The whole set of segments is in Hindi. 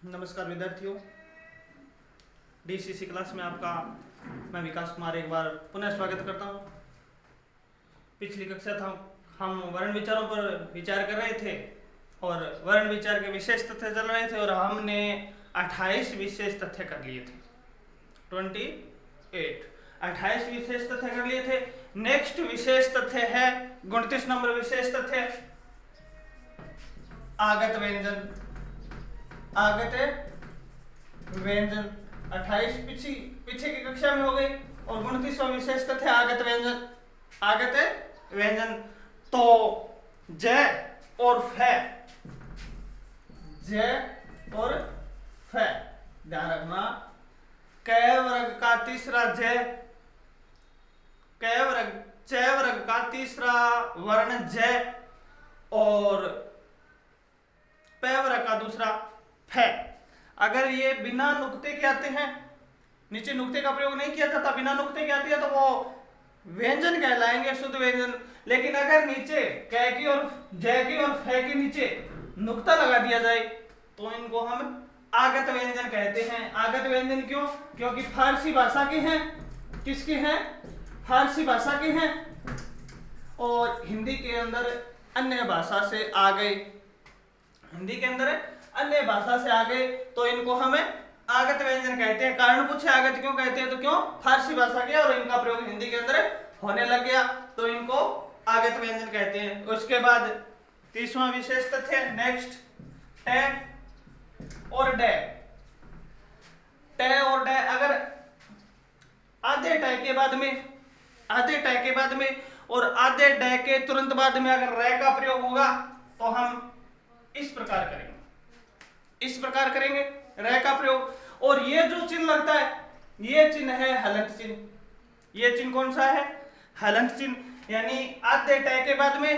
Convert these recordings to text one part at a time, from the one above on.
नमस्कार विद्यार्थियों, डीसीसी क्लास में आपका मैं विकास कुमार एक बार पुनः स्वागत करता हूं। पिछली कक्षा था हम वर्ण विचारों पर विचार कर रहे थे और वर्ण विचार के विशेष तथ्य चल रहे थे और हमने 28 विशेष तथ्य कर लिए थे। 28 विशेष तथ्य कर लिए थे। नेक्स्ट विशेष तथ्य है 29 नंबर विशेष तथ्य, आगत व्यंजन। आगत व्यंजन 28 पीछे की कक्षा में हो गई और 29वां विशेष तथ्य आगत व्यंजन। आगत व्यंजन तो ज और फ, ज और फ ध्यान रखना। क वर्ग का तीसरा ज, क वर्ग च वर्ग का तीसरा वर्ण ज और प वर्ग का दूसरा फ, अगर ये बिना नुक्ते के आते हैं, नीचे नुक्ते का प्रयोग नहीं किया जाता, बिना नुक्ते के आती है तो वो व्यंजन कहलाएंगे, शुद्ध व्यंजन। लेकिन अगर नीचे क की और ज की और फ के नीचे नुक्ता लगा दिया जाए तो इनको हम आगत व्यंजन कहते हैं। आगत व्यंजन क्यों? क्योंकि फारसी भाषा के हैं। किसके हैं? फारसी भाषा के हैं और हिंदी के अंदर अन्य भाषा से आ गए। हिंदी के अंदर अन्य भाषा से आ गए तो इनको हमें आगत व्यंजन कहते हैं। कारण पूछे आगत क्यों कहते हैं तो क्यों? फारसी भाषा के और इनका प्रयोग हिंदी के अंदर होने लग गया तो इनको आगत व्यंजन कहते हैं। उसके बाद 30वां विशेष तथ्य नेक्स्ट, ट और ड। ट और ड अगर आधे ट के बाद में, आधे ट के बाद में और आधे ड के तुरंत बाद में अगर र का प्रयोग होगा तो हम इस प्रकार करेंगे, इस प्रकार करेंगे र का प्रयोग। और ये जो चिन्ह लगता है ये चिन्ह है हलंत चिन्ह। ये चिन्ह कौन सा है? हलंत चिन्ह। यानी आधे ट के बाद में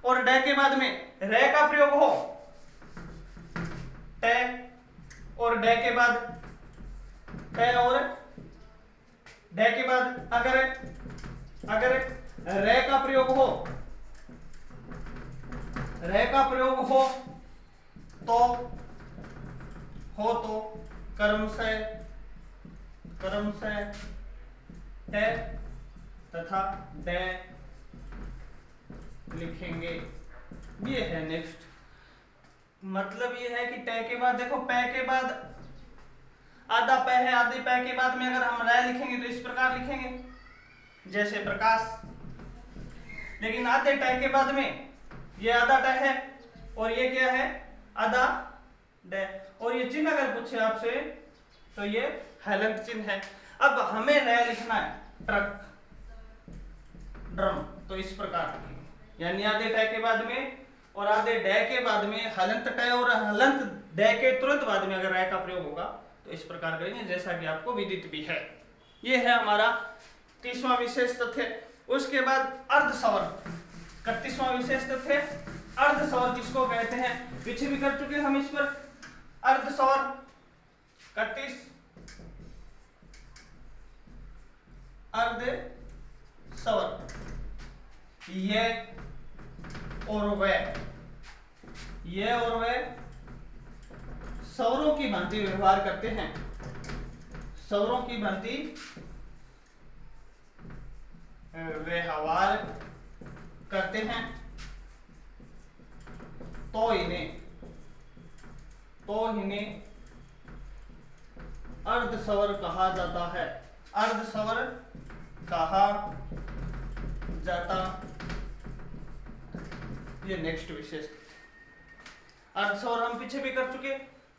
और ड के बाद में र का प्रयोग हो, ट और ड के बाद, ट और ड के बाद अगर र का प्रयोग हो, र का प्रयोग हो तो कर्म से ट तथा ड लिखेंगे। ये है नेक्स्ट। मतलब ये है कि ट के बाद देखो, प के बाद आधा प है, आधे प के बाद में अगर हम र लिखेंगे तो इस प्रकार लिखेंगे जैसे प्रकाश। लेकिन आधे ट के बाद में ये आधा ट है और ये क्या है? आधा ड। और ये चिन्ह अगर पूछे आपसे तो ये हलंत चिन्ह है। अब हमें र लिखना है, ट्रक, ड्रम, तो इस प्रकार लिखेंगे। यानी आधे ट के बाद में और आधे ड के बाद में हलंत ट और हलंत ड के तुरंत बाद में अगर र का प्रयोग होगा तो इस प्रकार करेंगे जैसा कि आपको विदित भी है। ये है हमारा 30वां विशेष तथ्य। उसके बाद अर्धस्वर, 31वां विशेष तथ्य अर्धस्वर किसको कहते हैं? पीछे भी कर चुके हम इस पर। अर्धस्वर 31, अर्धस्वर ये और वह, ये और वह स्वरों की भांति व्यवहार करते हैं, स्वरों की भांति व्यवहार करते हैं तो इन्हें अर्धस्वर कहा जाता है। अर्धस्वर कहा जाता, ये नेक्स्ट विशेष। अर्धस्वर हम पीछे भी कर चुके।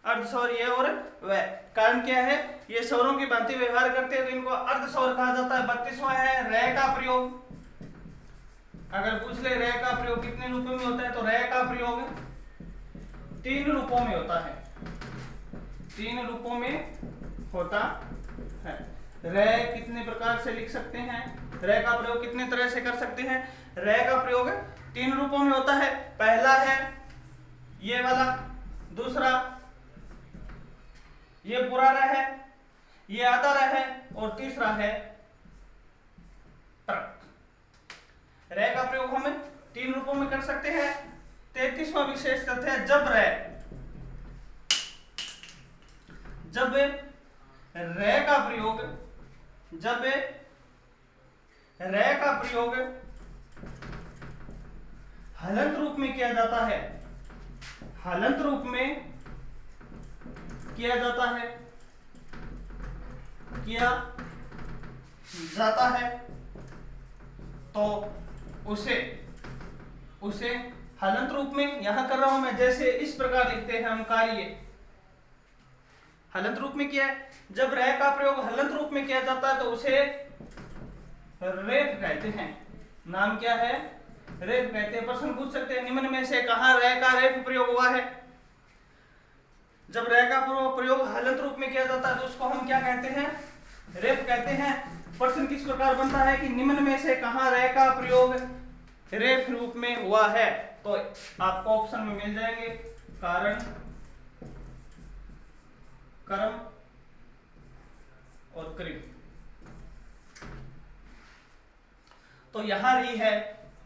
अर्धस्वर ये और वह, कारण क्या है? ये स्वरों की भांति व्यवहार करते हैं तो इनको अर्धस्वर कहा जाता है। 32वां है र का प्रयोग। अगर पूछ ले र का प्रयोग कितने रूपों में होता है तो र का प्रयोग 3 रूपों में होता है, 3 रूपों में होता है। र कितने प्रकार से लिख सकते हैं? र का प्रयोग कितने तरह से कर सकते हैं? र का प्रयोग 3 रूपों में होता है। पहला है ये वाला, दूसरा ये पूरा र है, ये आधा र है और तीसरा है ट्रक। र का प्रयोग हम 3 रूपों में कर सकते हैं। 33वां विशेष तथ्य जब र जब रे का प्रयोग हलंत रूप में किया जाता है, हलंत रूप में किया जाता है तो उसे हलंत रूप में, यहां कर रहा हूं मैं, जैसे इस प्रकार लिखते हैं हम कार्य, हलंत रूप में किया है। जब रे का प्रयोग हलंत रूप में किया जाता है तो उसे रेफ कहते हैं। नाम क्या है? रेफ कहते हैं। प्रश्न पूछ सकते हैं निम्न में से कहां रे का रेफ प्रयोग हुआ है? जब रे का प्रयोग हलंत रूप में किया जाता है तो उसको हम क्या कहते हैं? रेफ कहते हैं। प्रश्न किस प्रकार बनता है कि निम्न में से कहां रे का प्रयोग रेफ रूप में हुआ है? तो आपको ऑप्शन में मिल जाएंगे कारण, कर्म और क्रिम। तो यहां री है,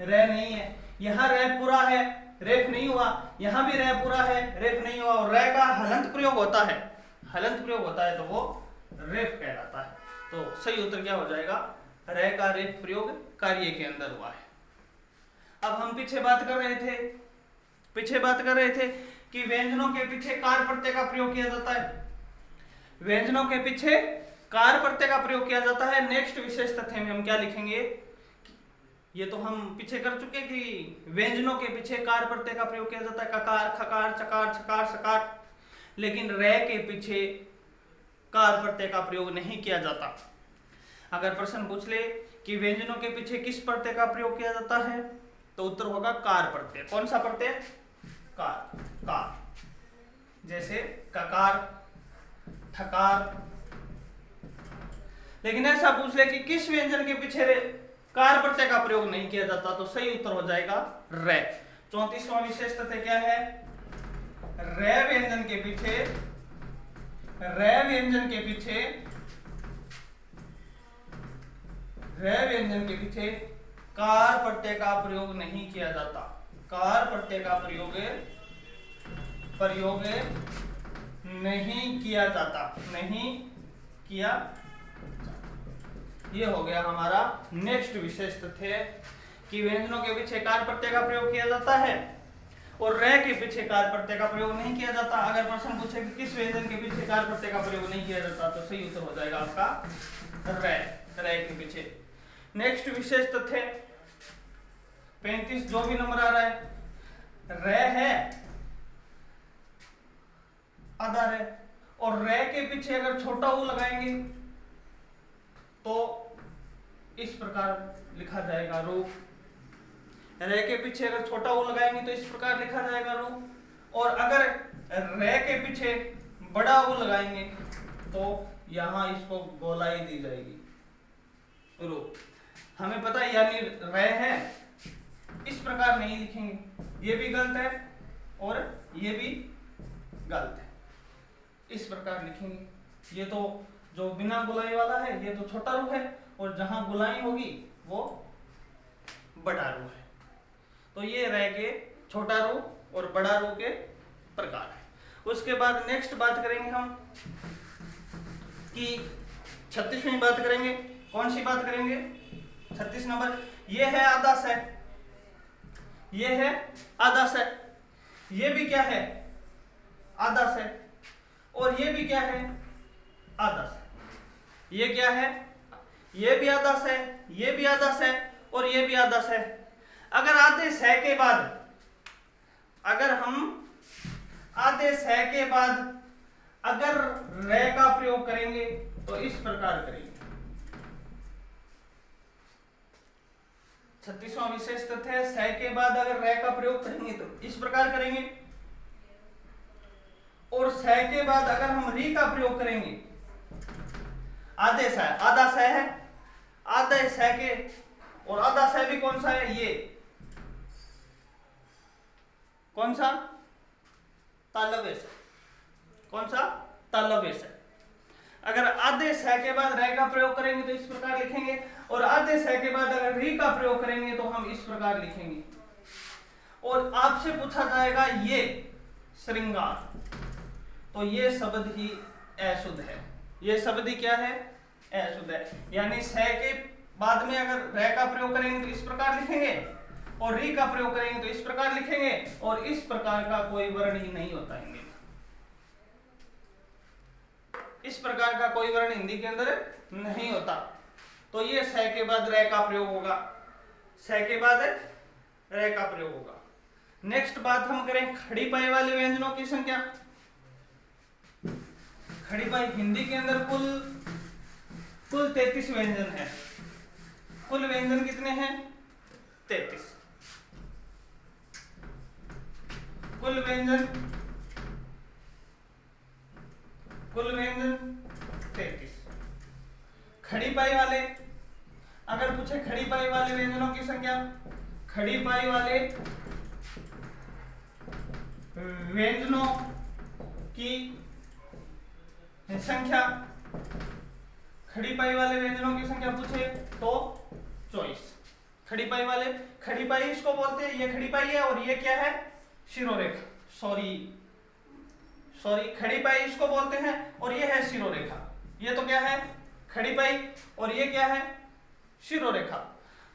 रे नहीं है। यहां रे पूरा है, रेफ नहीं हुआ। यहां भी रे पूरा है, रेफ नहीं हुआ। और रे का हलंत प्रयोग होता है, तो वो रेफ कहलाता है। तो सही उत्तर क्या हो जाएगा? रे का रेफ प्रयोग कार्य के अंदर हुआ है। अब हम पीछे बात कर रहे थे कि व्यंजनों के पीछे कार प्रत्यय का प्रयोग किया जाता है। व्यंजनों के पीछे कार प्रत्यय का प्रयोग किया जाता है। नेक्स्ट विशेष तथ्य में हम क्या लिखेंगे? ये तो हम पीछे कर चुके कि व्यंजनों के पीछे कार प्रत्यय का प्रयोग किया जाता है, ककार, खकार, चकार, छकार, सकार। लेकिन रे के पीछे कार प्रत्यय का प्रयोग नहीं किया जाता। अगर प्रश्न पूछ ले कि व्यंजनों के पीछे किस प्रत्यय का प्रयोग किया जाता है तो उत्तर होगा कार प्रत्यय। कौन सा प्रत्यय? कार। जैसे ककार, ठकार। लेकिन ऐसा पूछ ले कि किस व्यंजन के पीछे कार प्रत्यय का प्रयोग नहीं किया जाता तो सही उत्तर हो जाएगा रे। 34वां विशेष तथ्य क्या है? रे व्यंजन के पीछे कार प्रत्यय का प्रयोग नहीं किया जाता। कार प्रत्यय का प्रयोग नहीं किया जाता। ये हो गया हमारा नेक्स्ट विशेष तथ्य कि व्यंजनों के पीछे कार प्रत्यय का प्रयोग किया जाता है और रे के पीछे कार प्रत्यय का प्रयोग नहीं किया जाता। अगर प्रश्न पूछे कि किस व्यंजन के पीछे कार प्रत्यय का प्रयोग नहीं किया जाता तो सही उत्तर हो जाएगा आपका रे के पीछे। नेक्स्ट विशेष तथ्य 35 जो भी नंबर आ रहा है, रे है, आधा रे, और रे के पीछे अगर छोटा ऊ लगाएंगे तो इस प्रकार लिखा जाएगा रू। रे के पीछे अगर छोटा ऊ लगाएंगे तो इस प्रकार लिखा जाएगा रू। और अगर रे के पीछे बड़ा ऊ लगाएंगे तो यहां इसको गोलाई दी जाएगी रू। हमें पता है यानी रे है, इस प्रकार नहीं लिखेंगे, ये भी गलत है और ये भी गलत है। इस प्रकार लिखेंगे। ये तो जो बिना गुलाई वाला है ये तो छोटा रू है और जहां गुलाई होगी वो बड़ा रू है। तो ये रह के छोटा रू और बड़ा रू के प्रकार है। उसके बाद नेक्स्ट बात करेंगे हम कि 36वीं बात करेंगे। कौन सी बात करेंगे? 36 नंबर। ये है आधा सेट, ये है आधा सेट, ये भी क्या है? आधा सेट, और ये भी क्या है? आधा सेट। ये क्या है? ये भी आधा सेट, ये भी आधा सेट और ये भी आधा सेट। अगर आधे सह के बाद, अगर हम आधे सह के बाद अगर रे का प्रयोग करेंगे तो इस प्रकार करेंगे। 36वां विशेष तथ्य है, सह के बाद अगर रे का प्रयोग करेंगे तो इस प्रकार करेंगे, और सह के बाद अगर हम री का प्रयोग करेंगे, आधे सह, आधा सह है, आधे सह के, और आधा सह भी कौन सा है? ये कौन सा? तालव्य से। कौन सा? तालव्य से। अगर आधे सह के बाद रे का प्रयोग करेंगे तो इस प्रकार लिखेंगे, और आधे सह के बाद अगर री का प्रयोग करेंगे तो हम इस प्रकार लिखेंगे। और आपसे पूछा जाएगा ये श्रृंगार, तो ये शब्द ही अशुद्ध है। ये शब्द ही क्या है? अशुद्ध है। यानी स के बाद में अगर र का प्रयोग करेंगे तो इस प्रकार लिखेंगे और री का प्रयोग करेंगे तो इस प्रकार लिखेंगे और इस प्रकार का कोई वर्ण ही नहीं होता हिंदी में। इस प्रकार का कोई वर्ण हिंदी के अंदर नहीं होता। तो ये स के बाद र का प्रयोग होगा, स के बाद र का प्रयोग होगा। नेक्स्ट बात हम करें खड़ी पाई वाले व्यंजनों की संख्या। खड़ी पाई हिंदी के अंदर कुल 33 व्यंजन है। कुल व्यंजन कितने हैं? 33। कुल व्यंजन 33। खड़ी पाई वाले अगर पूछे खड़ी पाई वाले व्यंजनों की संख्या, खड़ी पाई वाले व्यंजनों की संख्या, खड़ी पाई वाले व्यंजनों की संख्या पूछे तो 24। खड़ी पाई वाले, खड़ी पाई इसको बोलते हैं, ये खड़ी पाई है और ये क्या है? शिरोरेखा। सॉरी खड़ी पाई इसको बोलते हैं और ये है शिरोरेखा। ये तो क्या है? खड़ी पाई और ये क्या है? शिरोरेखा।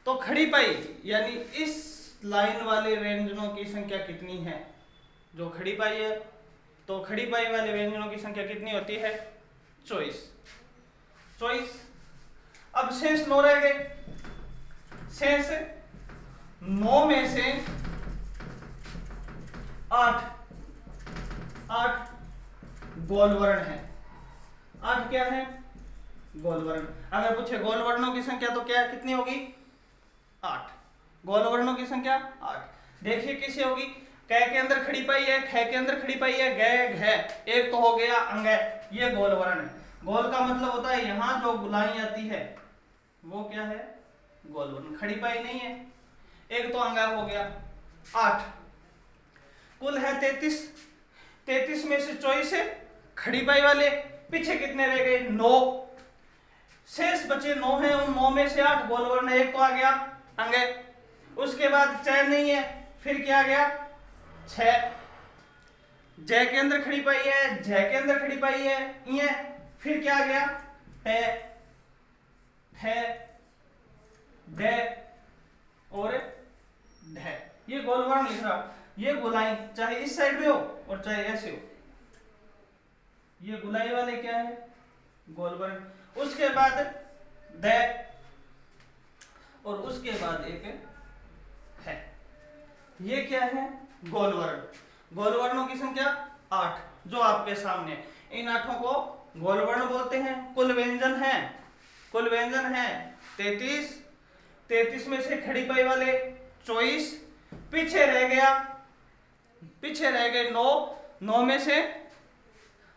तो खड़ी पाई यानी इस लाइन वाले व्यंजनों की संख्या कितनी है? जो खड़ी पाई है तो खड़ी पाई वाले व्यंजनों की संख्या कितनी होती है? 24। अब शेष 9 रह गए। शेष 9 में से 8 गोल वर्ण है। 8 क्या है? गोल वर्ण। अगर पूछे गोल वर्णों की संख्या तो क्या कितनी होगी? 8। गोल वर्णों की संख्या 8। देखिए किसे होगी? क के अंदर खड़ी पाई है, ख के अंदर खड़ी पाई है, ग घ, एक तो हो गया अंग, ये गोल वर्ण है। गोल का मतलब होता है यहां जो गुलाई आती है वो क्या है? गोल वर्ण। खड़ी पाई नहीं है, एक तो अंगा हो गया। 8 कुल है 33। 33 में से 24 है खड़ी पाई वाले, पीछे कितने रह गए? 9। शेष बचे 9 है, उन 9 में से 8 गोल वर्ण, एक तो आ गया अंग। उसके बाद च नहीं है, फिर क्या गया? 6। ज के अंदर खड़ी पाई है, झ के अंदर खड़ी पाई है, ये फिर क्या गया? ड और ढ। ये गोल वर्ण लिख रहा। ये गोलाई चाहे इस साइड में हो और चाहे ऐसे हो, ये गोलाई वाले क्या है? गोल वर्ण। उसके बाद द और उसके बाद एक है, ये क्या है? गोल वर्ण। गोल वर्णों की संख्या 8 जो आपके सामने। इन 8 को गोल वर्ण बोलते हैं। कुल व्यंजन है 33। 33 में से खड़ी पाई वाले 24, पीछे रह गए 9। 9 में से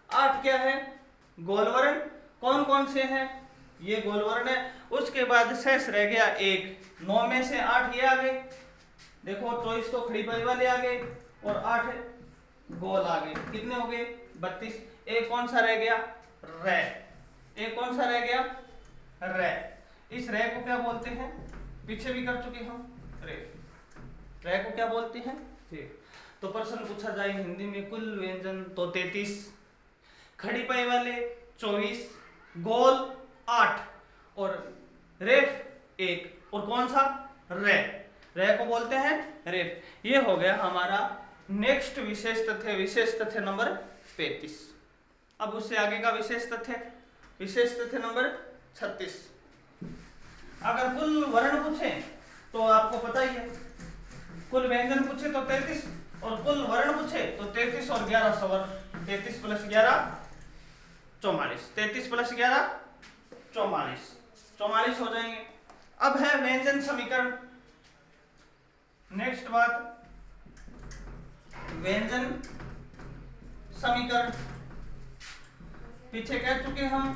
8 क्या है? गोल वर्ण। कौन कौन से हैं? ये गोल वर्ण है। उसके बाद शेष रह गया 1। 9 में से 8 ये आ गए, देखो 24 तो खड़ी पाई वाले आ गए और 8 गोल आ गए। कितने हो गए? 32। एक कौन सा रह गया? रे। एक कौन सा रह गया? रे। इस रे को क्या बोलते हैं? पीछे भी कर चुके हम। रे को क्या बोलते हैं? ठीक। तो प्रश्न पूछा जाए हिंदी में कुल व्यंजन तो 33, खड़ी पाई वाले 24, गोल 8 और रेफ 1। और कौन सा? रे। रे को बोलते हैं रेफ। ये हो गया हमारा नेक्स्ट विशेष तथ्य नंबर 35। अब उससे आगे का विशेष तथ्य नंबर 36। अगर कुल वर्ण पूछे तो आपको पता ही है, कुल व्यंजन पूछे तो 33 और कुल वर्ण पूछे तो 33 और 11 सवर्ण। 33 + 11 44। 33 + 11 44 हो जाएंगे। अब है व्यंजन समीकरण। नेक्स्ट बात, व्यंजन समीकरण। पीछे कह चुके हम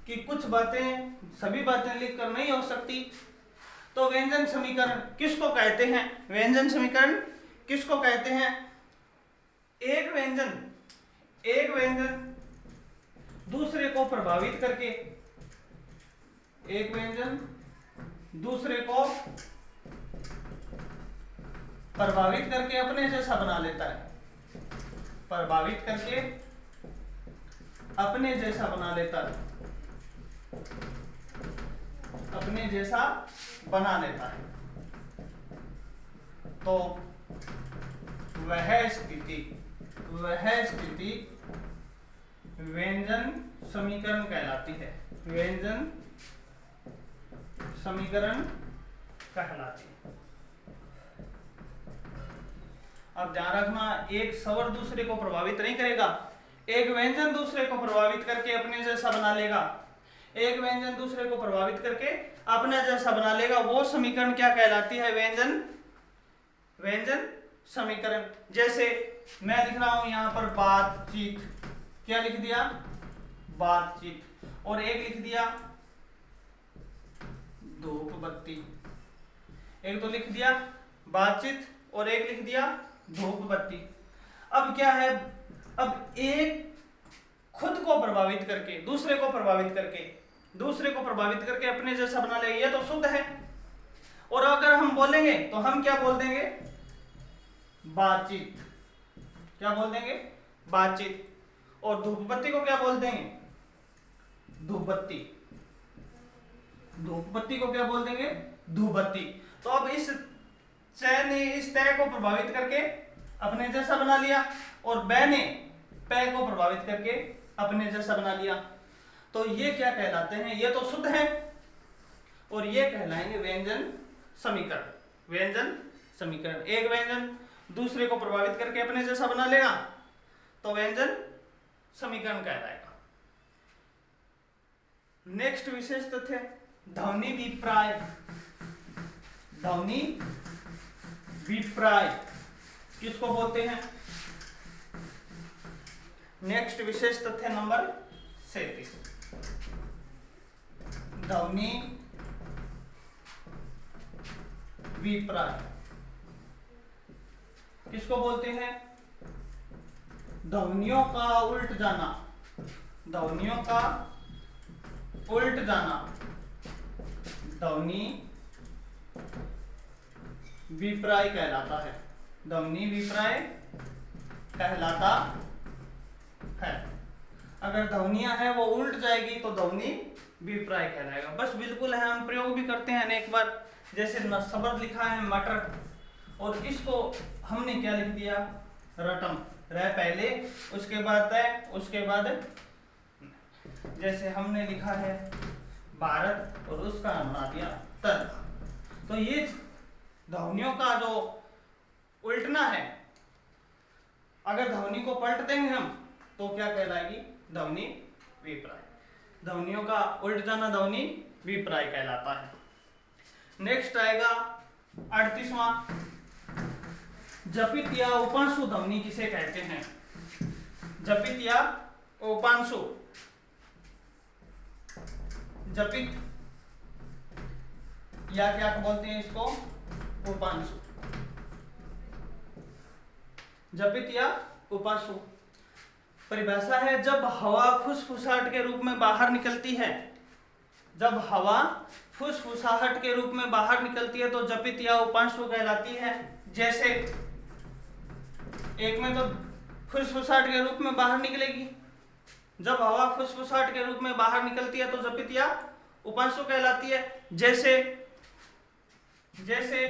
कि कुछ बातें, सभी बातें लिखकर नहीं हो सकती। तो व्यंजन समीकरण किसको कहते हैं? व्यंजन समीकरण किसको कहते हैं? एक व्यंजन दूसरे को प्रभावित करके, एक व्यंजन दूसरे को प्रभावित करके अपने जैसा बना लेता है। प्रभावित करके अपने जैसा बना लेता है, अपने जैसा बना लेता है, तो वह स्थिति व्यंजन समीकरण कहलाती है, व्यंजन समीकरण कहलाती है। अब ध्यान रखना, एक स्वर दूसरे को प्रभावित नहीं करेगा, एक व्यंजन दूसरे को प्रभावित करके अपने जैसा बना लेगा, एक व्यंजन दूसरे को प्रभावित करके अपने जैसा बना लेगा, वो समीकरण क्या कहलाती है? व्यंजन समीकरण। जैसे मैं लिख रहा हूं यहां पर बातचीत, क्या लिख दिया? बातचीत, और एक लिख दिया धूप बत्ती, एक तो लिख दिया बातचीत और एक लिख दिया धूप बत्ती। अब क्या है, अब एक खुद को प्रभावित करके दूसरे को प्रभावित करके अपने जैसा बना ले, ये तो शुद्ध है। और अगर हम बोलेंगे तो हम क्या बोल देंगे? बातचीत। क्या बोल देंगे? बातचीत। और धूप बत्ती को क्या बोल देंगे? धूप बत्ती। धूप बत्ती को क्या बोल देंगे? धूप बत्ती। तो अब इस च ने इस तय को प्रभावित करके अपने जैसा बना लिया और बै ने पै को प्रभावित करके अपने जैसा बना लिया, तो ये क्या कहलाते हैं? ये तो शुद्ध है, और ये कहलाएंगे व्यंजन समीकरण। व्यंजन समीकरण, एक व्यंजन दूसरे को प्रभावित करके अपने जैसा बना लेगा तो व्यंजन समीकरण कहलाएगा। नेक्स्ट विशेष तथ्य, ध्वनि विप्राय। ध्वनि विप्राय किसको बोलते हैं? नेक्स्ट विशेष तथ्य नंबर 37, ध्वनि विप्राय किसको बोलते हैं? ध्वनियों का उल्ट जाना, ध्वनियों का उल्ट जाना ध्वनि विप्राय कहलाता है। ध्वनि विप्राय कहलाता है। अगर ध्वनियां है वो उल्ट जाएगी तो ध्वनि विप्राय कहलाएगा। बस बिल्कुल है, हम प्रयोग भी करते हैं अनेक बार। जैसे शब्द लिखा है मटर, और इसको हमने क्या लिख दिया? रटम, रह पहले उसके बाद तय उसके बाद। जैसे हमने लिखा है भारत और उसका नाम बना दिया तर। तो ये ध्वनियों का जो उल्टना है, अगर ध्वनि को पलट देंगे हम तो क्या कहलाएगी? ध्वनि विप्राय। ध्वनियों का उल्ट जाना ध्वनि विप्राय कहलाता है। नेक्स्ट आएगा 38वां, जपित या उपांशु ध्वनि किसे कहते हैं? जपित या उपांशु। जपित या क्या बोलते हैं इसको? उपांशु। जपित या उपांशु परिभाषा है, जब हवा फुसफुसाहट के रूप में बाहर निकलती है, जब हवा फुसफुसाहट के रूप में बाहर निकलती है तो जपित या उपांशु कहलाती है। जैसे एक में तो फुसफुसाहट के रूप में बाहर निकलेगी, जब हवा फुसफुसाहट के रूप में बाहर निकलती है तो जपित या उपांशु कहलाती है। जैसे जैसे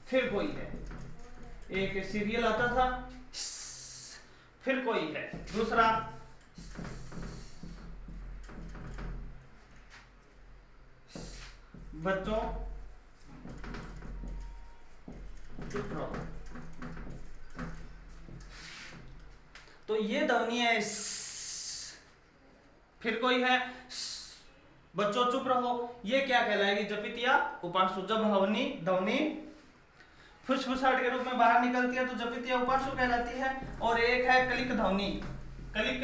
फिर कोई है, एक सीरियल आता था, फिर कोई है। दूसरा बच्चों चुप रहो, तो ये ध्वनि है। फिर कोई है, बच्चों चुप रहो, ये क्या कहलाएगी? जपित या उपांशु। जब ध्वनि फुसफुसाहट के रूप में बाहर निकलती है तो जपित या उपांशु कहलाती है। और एक है कलिक ध्वनि। कलिक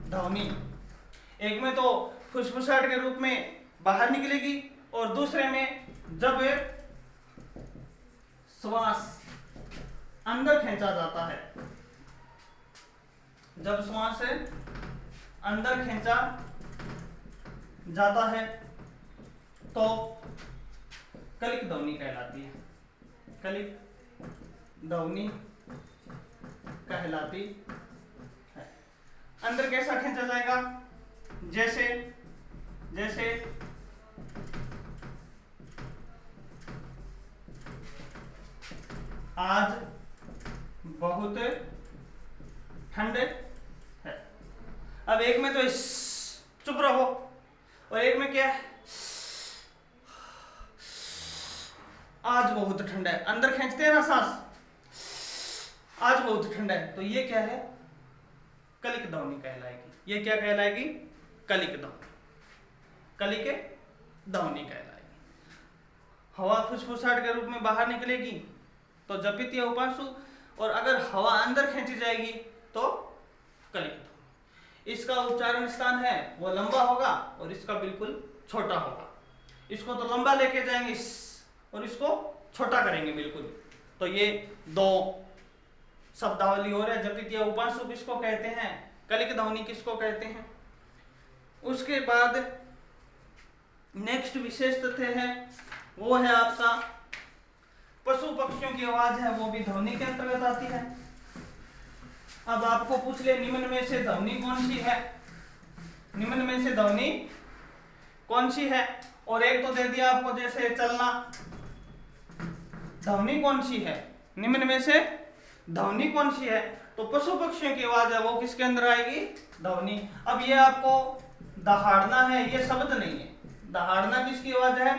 ध्वनि, एक में तो फुसफुसाहट के रूप में बाहर निकलेगी और दूसरे में जब श्वास अंदर खींचा जाता है, जब श्वास अंदर खींचा जाता है तो कलिक ध्वनि कहलाती है, कलिक ध्वनि कहलाती है। अंदर कैसा खींचा जाएगा, जैसे जैसे आज बहुत ठंड है। अब एक में तो चुप रहो और एक में क्या है, आज बहुत ठंड है, अंदर खींचते हैं ना सांस, आज बहुत ठंड है, तो ये क्या है, कलिक ध्वनि कहलाएगी। ये क्या कहलाएगी, कलिक ध्वनि, कलिक ध्वनि कहलाएगी। हवा फुसफुसाहट के रूप में बाहर निकलेगी तो जपित या उपासु, और अगर हवा अंदर खींची जाएगी तो कलिक ध्वनि। इसका उच्चारण स्थान है वो लंबा होगा और इसका बिल्कुल छोटा होगा। इसको तो लंबा लेके जाएंगे और इसको छोटा करेंगे बिल्कुल। तो ये दो शब्दावली हो रहा है, जपित या उपासु किसको कहते हैं, कलिक ध्वनि किसको कहते हैं। उसके बाद नेक्स्ट विशेष तथ्य है वो है आपका पशु पक्षियों की आवाज है वो भी ध्वनि के अंतर्गत आती है। अब आपको पूछ ले निम्न में से ध्वनि कौन सी है, निम्न में से ध्वनि कौन सी है, और एक तो दे दिया आपको जैसे चलना, ध्वनि कौन सी है, निम्न में से ध्वनि कौन सी है, तो पशु पक्षियों की आवाज है वो किसके अंदर आएगी, ध्वनि। अब ये आपको दहाड़ना है, ये शब्द नहीं है, दहाड़ना किसकी आवाज है,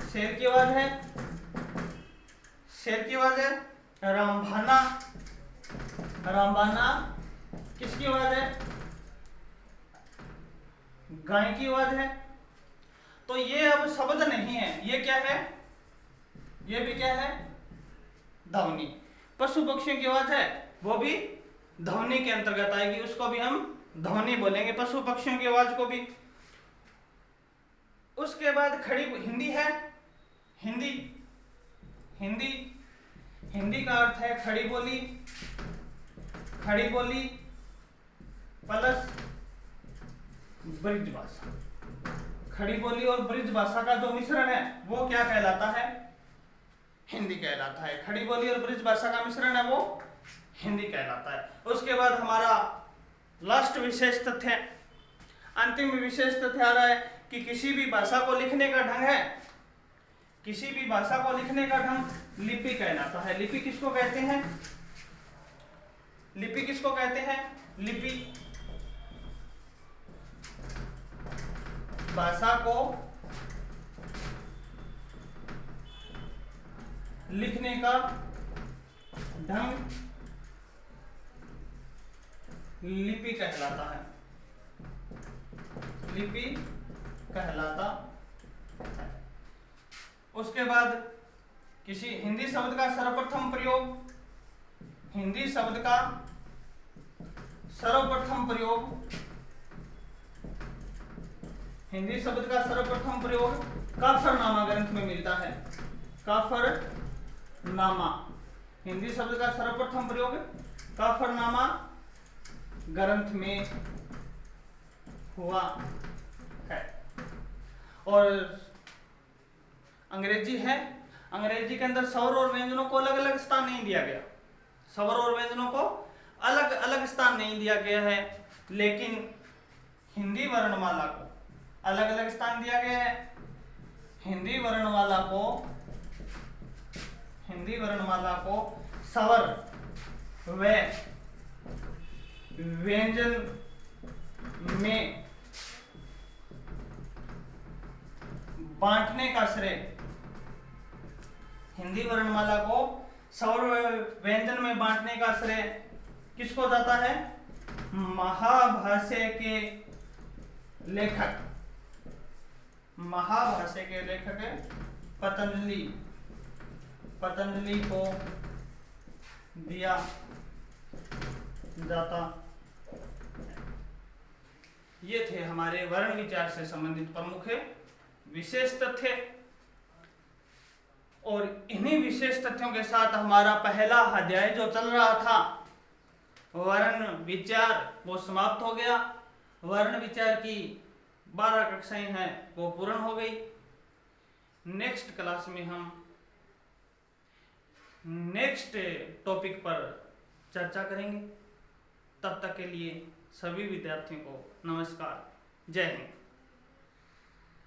शेर की आवाज है, शेर की आवाज है। रामभाना, रामबाना किसकी आवाज है, गाय की आवाज है। तो ये अब शब्द नहीं है, ये क्या है, ये भी क्या है, ध्वनि। पशु पक्षियों की आवाज है वो भी ध्वनि के अंतर्गत आएगी, उसको भी हम ध्वनि बोलेंगे, पशु पक्षियों की आवाज को भी। उसके बाद खड़ी हिंदी है, हिंदी, हिंदी, हिंदी का अर्थ है खड़ी बोली, खड़ी बोली प्लस ब्रिज भाषा। खड़ी बोली और ब्रिज भाषा का जो मिश्रण है वो क्या कहलाता है, हिंदी कहलाता है। खड़ी बोली और ब्रिज भाषा का मिश्रण है वो हिंदी कहलाता है। उसके बाद हमारा लास्ट विशेष तथ्य, अंतिम विशेष तथ्य आ रहा है कि किसी भी भाषा को लिखने का ढंग है, किसी भी भाषा को लिखने का ढंग लिपि कहलाता है। लिपि किसको कहते हैं, लिपि किसको कहते हैं, लिपि भाषा को लिखने का ढंग लिपि कहलाता है, लिपि कहलाता है। उसके बाद किसी हिंदी शब्द का सर्वप्रथम प्रयोग, हिंदी शब्द का सर्वप्रथम प्रयोग, हिंदी शब्द का सर्वप्रथम प्रयोग काफरनामा ग्रंथ में मिलता है। काफरनामा, हिंदी शब्द का सर्वप्रथम प्रयोग काफरनामा ग्रंथ में हुआ है। और अंग्रेजी है, अंग्रेजी के अंदर स्वर और व्यंजनों को अलग अलग स्थान नहीं दिया गया, स्वर और व्यंजनों को अलग अलग स्थान नहीं दिया गया है, लेकिन हिंदी वर्णमाला को अलग अलग स्थान दिया गया है। हिंदी वर्णमाला को, हिंदी वर्णमाला को स्वर व व्यंजन में बांटने का श्रेय, हिंदी वर्णमाला को स्वर व्यंजन में बांटने का श्रेय किसको जाता है, महाभाष्य के लेखक, महाभाष्य के लेखक पतंजलि, पतंजलि को दिया जाता। ये थे हमारे वर्ण विचार से संबंधित प्रमुख विशेष तथ्य, और इन्हीं विशेष तथ्यों के साथ हमारा पहला अध्याय जो चल रहा था वर्ण विचार वो समाप्त हो गया। वर्ण विचार की 12 कक्षाएं हैं वो पूर्ण हो गई। नेक्स्ट क्लास में हम नेक्स्ट टॉपिक पर चर्चा करेंगे। तब तक के लिए सभी विद्यार्थियों को नमस्कार, जय हिंद।